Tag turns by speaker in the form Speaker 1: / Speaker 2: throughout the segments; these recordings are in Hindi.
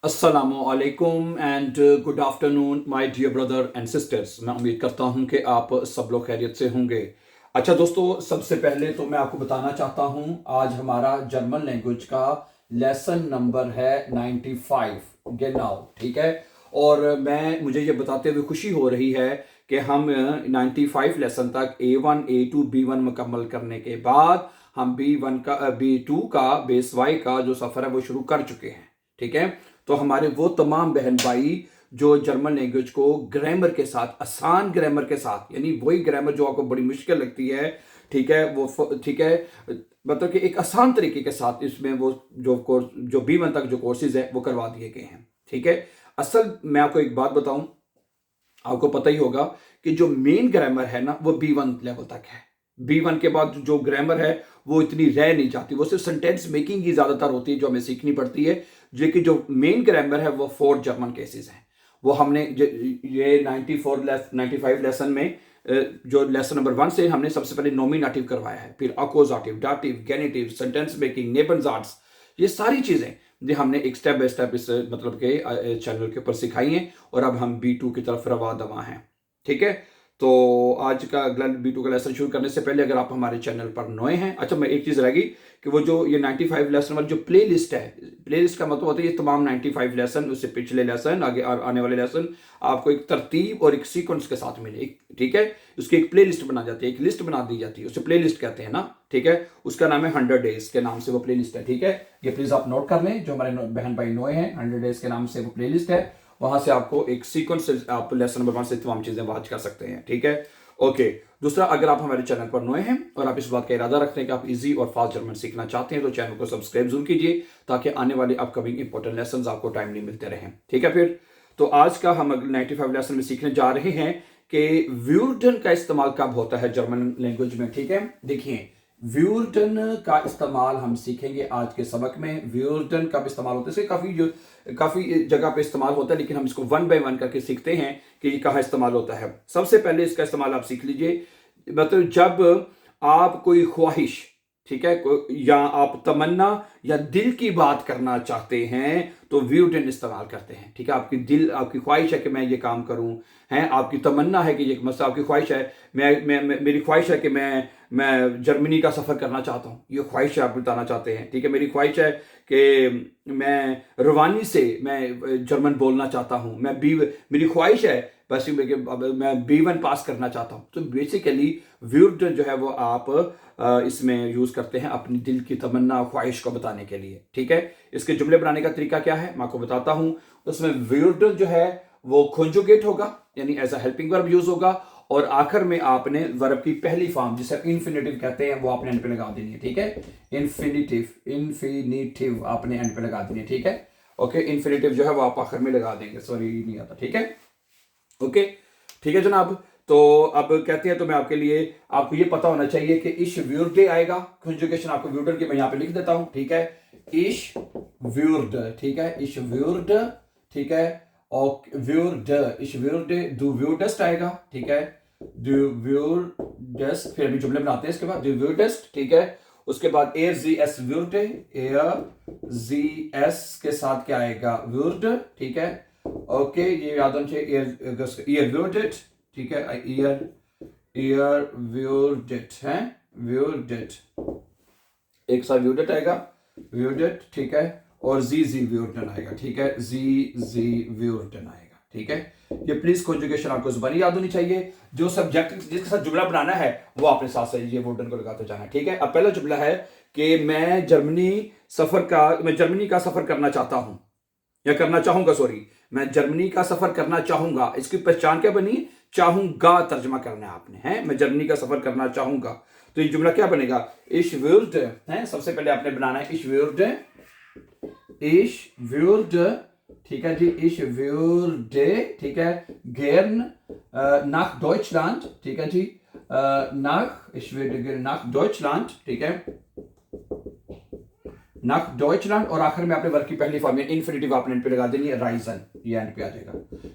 Speaker 1: अस्सलामुअलैकुम and good afternoon my dear brother and sisters. मैं उम्मीद करता हूं कि आप सब लोग खैरियत से होंगे। अच्छा दोस्तों, सबसे पहले तो मैं आपको बताना चाहता हूं, आज हमारा जर्मन लैंग्वेज का लेसन नंबर है 95 गेनाउ, ठीक है। और मुझे ये बताते हुए खुशी हो रही है कि हम 95 लेसन तक A1 A2 B1 मुकम्मल करने के बाद हम B2 का बेस वाई का जो सफ़र है वो शुरू कर चुके हैं, ठीक है। तो हमारे वो तमाम बहन भाई जो जर्मन लैंग्वेज को ग्रामर के साथ, आसान ग्रामर के साथ, यानी वही ग्रामर जो आपको बड़ी मुश्किल लगती है, ठीक है, वो ठीक है, मतलब कि एक आसान तरीके के साथ इसमें वो जो B1 तक जो कोर्सेज है वो करवा दिए गए हैं, ठीक है। असल मैं आपको एक बात बताऊं, आपको पता ही होगा कि जो मेन ग्रामर है ना वो B1 लेवल तक है। B1 के बाद जो ग्रामर है वो इतनी रह नहीं जाती, वो सिर्फ सेंटेंस मेकिंग ही ज्यादातर होती है जो हमें सीखनी पड़ती है। लेकिन जो मेन ग्रामर है वो 4 जर्मन केसेस हैं। वो हमने ये 95 लेसन में जो लेसन नंबर 1 से हमने सबसे पहले नॉमिनेटिव करवाया है, फिर अकोजाटिव, डाटिव, गेनिटिव, सेंटेंस मेकिंग, नेबनजार्ट्स, ये सारी चीजें ये हमने एक स्टेप बाय स्टेप इस मतलब के चैनल के ऊपर सिखाई हैं। और अब हम B2 की तरफ रवा दवा हैं, ठीक है। तो आज का अगला B2 का लेसन शुरू करने से पहले अगर आप हमारे चैनल पर नए हैं, अच्छा मैं एक चीज़ रहेगी कि वो जो ये 95 लेसन वाली जो प्ले लिस्ट है, प्ले लिस्ट का मतलब होता है ये तमाम 95 लेसन, उससे पिछले लेसन, आगे आने वाले लेसन आपको एक तरतीब और एक सीक्वेंस के साथ मिले, ठीक है। उसकी एक प्ले लिस्ट बना जाती है, एक लिस्ट बना दी जाती है, उसे प्ले लिस्ट कहते हैं ना, ठीक है। उसका नाम है 100 डेज के नाम से वो प्ले लिस्ट है, ठीक है। ये प्लीज आप नोट कर लें, जो हमारे बहन भाई नए हैं, 100 डेज के नाम से वो प्ले लिस्ट है। वहां से आपको एक सीक्वेंस से आप लेसन नंबर 1 से तमाम चीजें वॉच कर सकते हैं, ठीक है। ओके। दूसरा, अगर आप हमारे चैनल पर नए हैं और आप इस बात का इरादा रखते हैं कि आप इजी और फास्ट जर्मन सीखना चाहते हैं तो चैनल को सब्सक्राइब जरूर कीजिए ताकि आने वाले अपकमिंग इंपॉर्टेंट लेसन आपको टाइमली मिलते रहें, ठीक है। फिर तो आज का हम 95 लेसन में सीखने जा रहे हैं कि व्यूर्डन का इस्तेमाल कब होता है जर्मन लैंग्वेज में, ठीक है। देखिए, व्यूर्डन का इस्तेमाल हम सीखेंगे आज के सबक में। व्यूर्डन कब इस्तेमाल होता है, काफी जगह पे इस्तेमाल होता है, लेकिन हम इसको वन बाय वन करके सीखते हैं कि ये कहाँ इस्तेमाल होता है। सबसे पहले इसका इस्तेमाल आप सीख लीजिए, मतलब जब आप कोई ख्वाहिश, ठीक है, या आप तमन्ना या दिल की बात करना चाहते हैं तो व्यूर्डन इस्तेमाल करते हैं, ठीक है। आपकी ख्वाहिश है कि मैं ये काम करूं, है आपकी तमन्ना है कि ये मतलब आपकी ख्वाहिश है, मेरी ख्वाहिश है कि मैं जर्मनी का सफ़र करना चाहता हूँ, ये ख्वाहिश आप बताना चाहते हैं, ठीक है। मेरी ख्वाहिश है कि मैं रवानी से मैं जर्मन बोलना चाहता हूँ, मेरी ख्वाहिश है बस मैं B1 पास करना चाहता हूँ। तो बेसिकली व्यूर्ड जो है वो आप इसमें यूज़ करते हैं अपनी दिल की तमन्ना ख्वाहिश को बताने के लिए, ठीक है। इसके जुमले बनाने का तरीका क्या है मैं आपको बताता हूँ। उसमें व्यूर्ड जो है वो कॉन्जुगेट होगा, यानी as a helping verb use होगा, और आखिर में आपने वर्ब की पहली फॉर्म जिसे इन्फिनेटिव कहते हैं वो आपने एंड पे लगा देनी है, ठीक है। इन्फिनिटिव आपने एंड पे लगा देनी है, ठीक है। ओके, इन्फिनेटिव जो है वो आप आखिर में लगा देंगे, सॉरी नहीं आता, ठीक है। ओके, ठीक है जनाब। तो अब कहते हैं, तो मैं आपके लिए, आपको ये पता होना चाहिए कि इश व्यूर्डे आएगा, कंजुगेशन आपको व्यूर्डर की मैं यहाँ पे लिख देता हूँ, ठीक है। इश व्यूर्ड, ठीक है, इश व्यूर्ड, ठीक है। और व्यूर्ड, इश व्यूर्डे, डू व्यूर्डस्ट आएगा, ठीक है, डू व्यूर्डस्ट। फिर अभी जुमले बनाते हैं इसके बाद, डू व्यूर्डस्ट, ठीक है। उसके बाद एयर जी एस व्यूर्डे, एयर जी एस के साथ क्या आएगा, व्यूर्ड, ठीक है। ओके, ये याद होना चाहिए, ईयर व्यूर्डेड, ठीक है, ईयर व्यूर्डेड है, व्यूर्डेड एक साथ व्यूर्डेड आएगा, व्यूर्डेड, ठीक है। और जी व्यूर्डन आएगा, ठीक है, जी व्यूर्डन आएगा, ठीक है। ये प्लीज कॉन्जुगेशन आपको जुबानी याद होनी चाहिए। जो सब्जेक्ट जिसके साथ जुमला बनाना है वो आपने साथ साथ ये व्यूर्डन को लगाते जाना है, ठीक है। अब पहला जुमला है कि मैं जर्मनी का सफर करना चाहता हूं या करना चाहूंगा, सॉरी, मैं जर्मनी का सफर करना चाहूंगा। इसकी पहचान क्या बनी, चाहूंगा तर्जमा करना है आपने, है, मैं जर्मनी का सफर करना चाहूंगा। तो ये जुमला क्या बनेगा, इश व्यूर्ड है, सबसे पहले आपने बनाना है इश व्यूर्ड, ठीक है जी, इश व्यूर्डे, ठीक है, गेर्न नाख डॉइचलैंड, ठीक है जी, इश व्यूर्डे नाख डॉइचलैंड, ठीक है, नाख डॉइचलैंड। और आखिर में आपने वर्ग की पहली फॉर्म में इन्फिनिटिव आपने एंड पे लगा देनी है, राइजन, ये एंड पे आ जाएगा,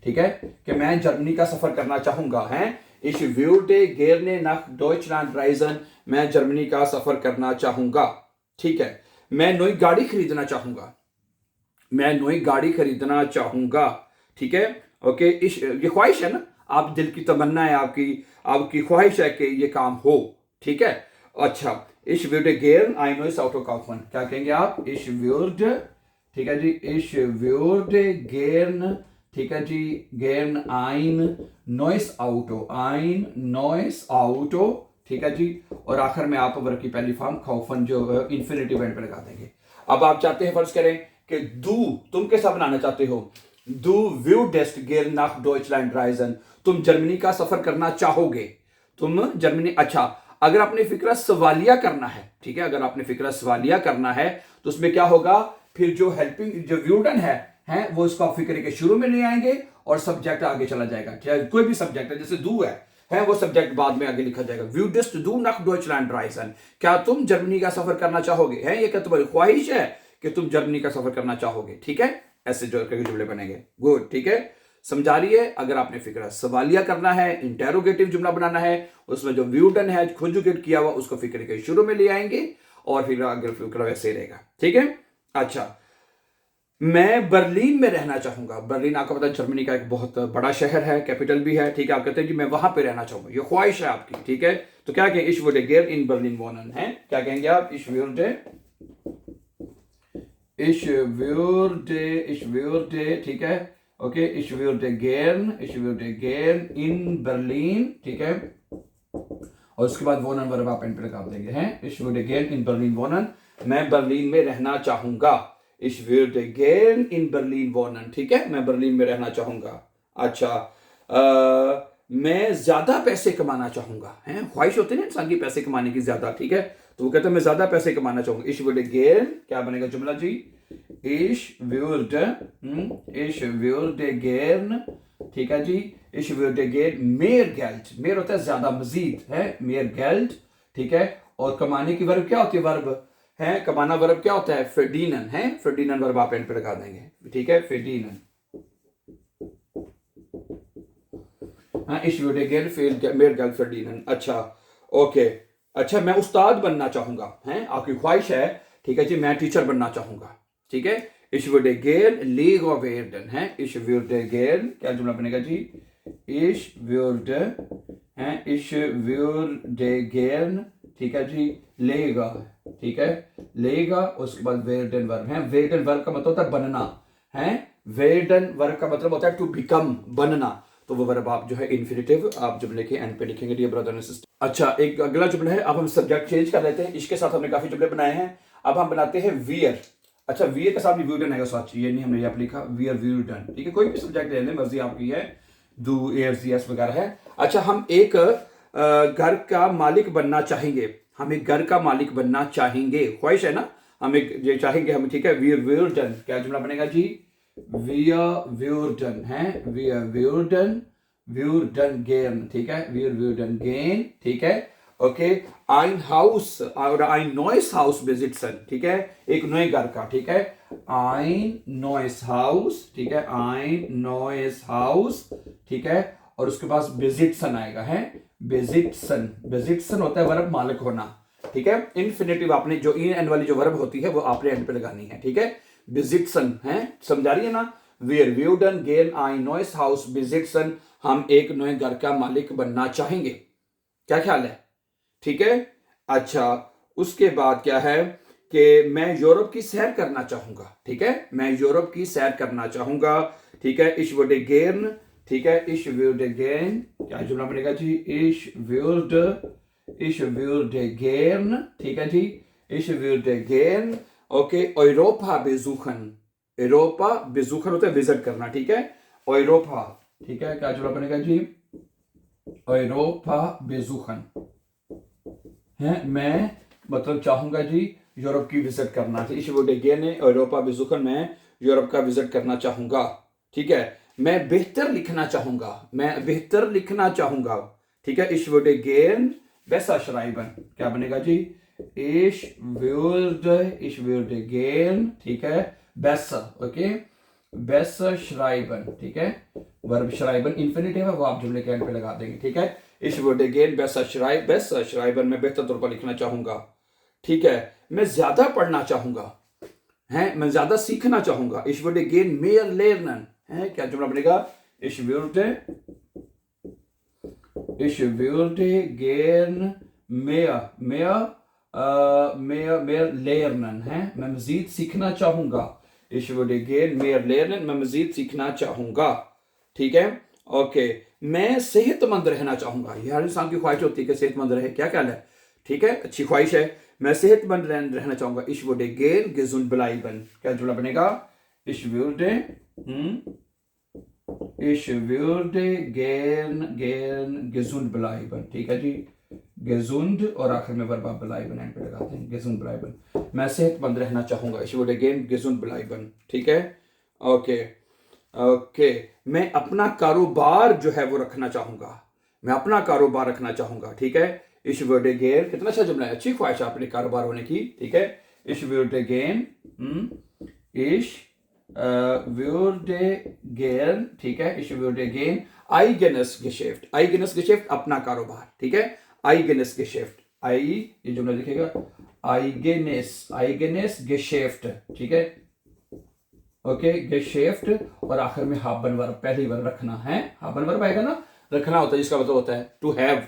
Speaker 1: ठीक है, कि मैं जर्मनी का सफर करना चाहूंगा, है, इश व्यूर्डे गेर्ने नाख डॉइचलैंड राइजन, मैं जर्मनी का सफर करना चाहूंगा, ठीक है। मैं नई गाड़ी खरीदना चाहूंगा, मैं नई गाड़ी खरीदना चाहूंगा। ठीक है, ओके, इस ये ख्वाहिश है ना, आप दिल की तमन्ना है, आपकी आपकी ख्वाहिश है कि ये काम हो। ठीक है, अच्छा, इश würde gern ein neues Auto kaufen। क्या कहेंगे आप? इश würde, ठीक है जी, इश würde gern, ठीक है जी, gern ein neues Auto, ein neues Auto, ठीक है जी। और आखिर में आप वर्ग की पहली फॉर्म kaufen जो इंफिनिटिव एंड पे लगा देंगे। अब आप चाहते हैं, फर्ज करें कि तुम कैसा बनाना चाहते हो? Du würdest gern nach Deutschland reisen। तुम जर्मनी का सफर करना चाहोगे। तुम जर्मनी, अच्छा, अगर आपने फिक्रा सवालिया करना है, ठीक है, अगर आपने फिक्रा सवालिया करना है तो उसमें क्या होगा? फिर जो हेल्पिंग जो व्यूडन है वो इसको आप फिक्रे के शुरू में ले आएंगे और सब्जेक्ट आगे चला जाएगा। चाहे कोई भी सब्जेक्ट है, जैसे दू है वो सब्जेक्ट बाद में आगे लिखा जाएगा। würdest du nach Deutschland reisen। क्या तुम जर्मनी का सफर करना चाहोगे? है ये क्या तुम्हारी ख्वाहिश है कि तुम जर्मनी का सफर करना चाहोगे? ठीक है, ऐसे जो जुमले बनेंगे। गुड, ठीक है, समझा रही है। अगर आपने फिक्रा सवालिया करना है, इंटेरोगेटिव जुमला बनाना है, उसमें जो व्यूडन है कंजुगेट किया हुआ उसको फिक्रे के शुरू में ले आएंगे और फिर अगर फिक्रा वैसे ही रहेगा। ठीक है, अच्छा, मैं बर्लिन में रहना चाहूंगा। बर्लिन आपको पता है जर्मनी का एक बहुत बड़ा शहर है, कैपिटल भी है। ठीक है, आप कहते हैं कि मैं वहां पे रहना चाहूंगा, ये ख्वाहिश है आपकी। ठीक है, तो क्या कहेंगे? इश würde gern in Berlin wohnen है। क्या कहेंगे आप? इश würde, ठीक है, okay, ich würde gern in Berlin, ठीक है, और उसके बाद wohnen वर्ब आप एंड पे लगा देंगे हैं। ich würde gern in Berlin wohnen, मैं बर्लिन में रहना चाहूंगा। ich würde gern in Berlin wohnen, ठीक है, मैं बर्लिन में रहना चाहूंगा। अच्छा, मैं ज्यादा पैसे कमाना चाहूंगा। हैं, ख्वाहिश होती है ना इंसान की पैसे कमाने की ज्यादा। ठीक है, तो वो कहते हैं मैं ज्यादा पैसे कमाना चाहूंगा। ich würde gern, क्या बनेगा जुमला जी? ich würde gern, ठीक है जी, ich würde gern mehr Geld, mehr होता है ज्यादा, मजीद है, mehr Geld, ठीक है। और कमाने की वर्ब क्या होती है? वर्ब है, कमाना वर्ब क्या होता है? verdienen है, verdienen वर्ब आप एंड पे लगा देंगे। ठीक है, verdienen। हाँ, ich würde gern mehr Geld verdienen। अच्छा, ओके, अच्छा, मैं उस्ताद बनना चाहूंगा। हैं, आपकी ख्वाहिश है, ठीक है जी, मैं टीचर बनना चाहूंगा। ठीक है, ich würde gern Lehrer werden है, ich würde gern, क्या जुमला बनेगा जी? ich würde gern, ठीक है जी, लेगा, ठीक है, लेगा, उसके बाद werden वर्ब है। werden वर्ब का मतलब होता है बनना है, werden वर्ब का मतलब होता है टू बिकम, बनना। तो वो वर्ब आप जो है इन्फिनिटिव आप जुमले के एंड पे लिखेंगे डियर ब्रदर एंड सिस्टर। अच्छा, एक अगला जुमला है, अब हम सब्जेक्ट चेंज कर लेते हैं। इसके साथ हमने काफी जुमले बनाए हैं, अब हम बनाते हैं वियर। अच्छा, वियर के साथ भी व्यूडन है, सच ये नहीं हमने यहाँ लिखा, वियर व्यूडन। ठीक है, कोई भी सब्जेक्ट ले लें, मर्जी आपकी है, डू, एयर्स, यस वगैरह है। अच्छा, हम एक घर का मालिक बनना चाहेंगे। हम एक घर का मालिक बनना चाहेंगे, ख्वाहिश है ना, हम एक ये चाहेंगे हम। ठीक है, वियर व्यूडन, क्या जुमला बनेगा जी? वियर व्यूडन है, वियर व्यूडन गेन, ठीक है, वियर व्यूडन गेन, ठीक है, okay. ein Haus oder ein neues Haus besitzen, ठीक है, एक नए घर का, ठीक है, ein neues Haus, ठीक है, ein neues Haus, ठीक है, और उसके पास besitzen आएगा है, besitzen होता है वर्ब मालिक होना। ठीक है, इन्फिनिटिव आपने जो इन एंड वाली जो वर्ब होती है वो आपने एंड पे लगानी है। ठीक है, besitzen है, समझा रही है ना? wir würden gern ein neues Haus besitzen, हम एक नए घर का मालिक बनना चाहेंगे। क्या ख्याल है? ठीक है, अच्छा, उसके बाद क्या है कि मैं यूरोप की सैर करना चाहूंगा। ठीक है, मैं यूरोप की सैर करना चाहूंगा। ठीक है, ich würde gern, ठीक है, ich würde gern, क्या जुमला बनेगा जी? ich würde gern, ठीक है जी, ich würde gern, okay, Europa besuchen, Europa besuchen होता है विजिट करना। ठीक है, Europa, ठीक है, क्या जुमला बनेगा जी? Europa besuchen है, मैं मतलब चाहूंगा जी यूरोप की विजिट करना। ich würde gerne Europa besuchen, मैं यूरोप का विजिट करना चाहूंगा। ठीक है, मैं बेहतर लिखना चाहूंगा, मैं बेहतर लिखना चाहूंगा। ठीक है, ich würde gern besser schreiben, क्या बनेगा जी? ich würde gern, ठीक है, besser, ओके, besser schreiben, ठीक है, वर्ब schreiben इंफिनिटिव है, वो आप जुमले के एंड पे लगा देंगे। ठीक है, ich würde gern besser schreiben, मैं बेहतर तौर पर लिखना चाहूंगा। ठीक है, मैं ज्यादा पढ़ना चाहूंगा। हैं, मैं ज्यादा सीखना चाहूंगा। Ich würde gern mehr lernen है, क्या जुमला बनेगा? Ich würde gern mehr lernen है, मैं मजीद सीखना चाहूंगा। Ich würde gern mehr lernen, मैं मजीद सीखना चाहूंगा। ठीक है, ओके। मैं सेहतमंद रहना चाहूंगा। ये हर इंसान की ख्वाहिश होती है कि सेहतमंद रहे, क्या ख्याल है? ठीक है, अच्छी ख्वाहिश है। मैं सेहतमंद रहना चाहूंगा। Ich würde gern gesund bleiben, क्या जुमला बनेगा? Ich würde gern gesund bleiben, ठीक है जी। gesund और आखिर में वर्ब bleiben एंड पे लगाते हैं, gesund bleiben। मैं सेहतमंद रहना चाहूंगा। Ich würde gern gesund bleiben, ठीक है, ओके ओके। मैं अपना कारोबार जो है वो रखना चाहूंगा। मैं अपना कारोबार रखना चाहूंगा, ठीक है। Ich würde gern, कितना अच्छा जुमला है, अच्छी ख्वाहिश है अपने कारोबार होने की, ठीक है। Ich würde gern, ich würde gern, ठीक है। Ich würde gern eigenes Geschäft, eigenes Geschäft अपना कारोबार, ठीक है। eigenes Geschäft, ये जुमला लिखेगा, eigenes Geschäft, ठीक है, ओके। Geschäft और आखिर में haben वर्ब, पहली वर्ब रखना है, haben वर्ब आएगा ना, रखना होता है, जिसका मतलब होता है to have,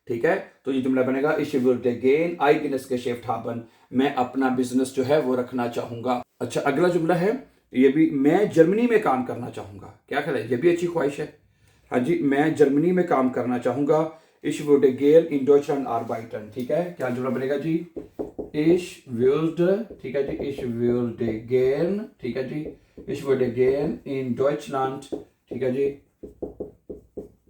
Speaker 1: ठीक है। तो ये जुमला बनेगा Ich würde gern eigenes Geschäft haben, मैं अपना बिजनेस जो है वो रखना चाहूंगा। अच्छा, अगला जुमला है ये भी, मैं जर्मनी में काम करना चाहूंगा। क्या ख्याल है, ये भी अच्छी ख्वाहिश है। हाँ जी, मैं जर्मनी में काम करना चाहूंगा। Ich würde gern in Deutschland arbeiten, ठीक है, क्या जुमला बनेगा जी? Ich würde, ठीक है जी, ich würde gern, ठीक है जी, ich würde gern in Deutschland, ठीक है जी,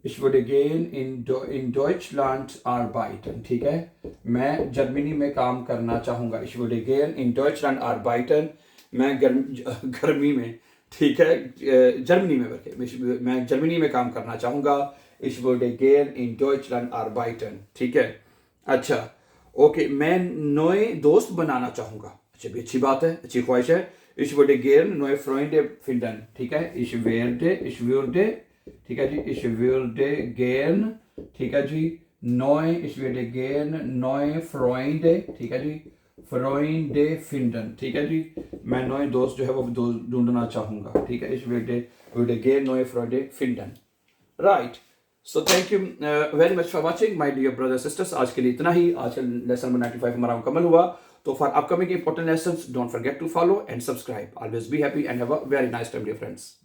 Speaker 1: Ich würde gern in Deutschland arbeiten, ठीक है, मैं जर्मनी में काम करना चाहूंगा। Ich würde gern in Deutschland arbeiten, मैं गर्मी में, ठीक है, जर्मनी में बल्कि मैं जर्मनी में काम करना चाहूंगा। Ich würde gern in Deutschland arbeiten, ठीक है। अच्छा, ओके, मैं नए दोस्त बनाना चाहूंगा। अच्छा, भी अच्छी बात है, अच्छी ख्वाहिश है। Ich würde gern neue Freunde finden, ठीक है। Ich würde, ठीक है जी, ich würde gern, ठीक है जी, ich würde gern neue Freunde, ठीक है जी, Freunde finden, ठीक है जी, मैं नए दोस्त जो है वो ढूंढना चाहूंगा, ठीक है। Ich würde gern neue Freunde finden, right। So thank you very much for watching my dear brothers sisters। आज के लिए इतना ही, आज का लेसन नंबर 95 हमारा मुकम्मल हुआ। तो for upcoming important lessons don't forget to follow and subscribe. Always be happy and have a very nice time dear friends.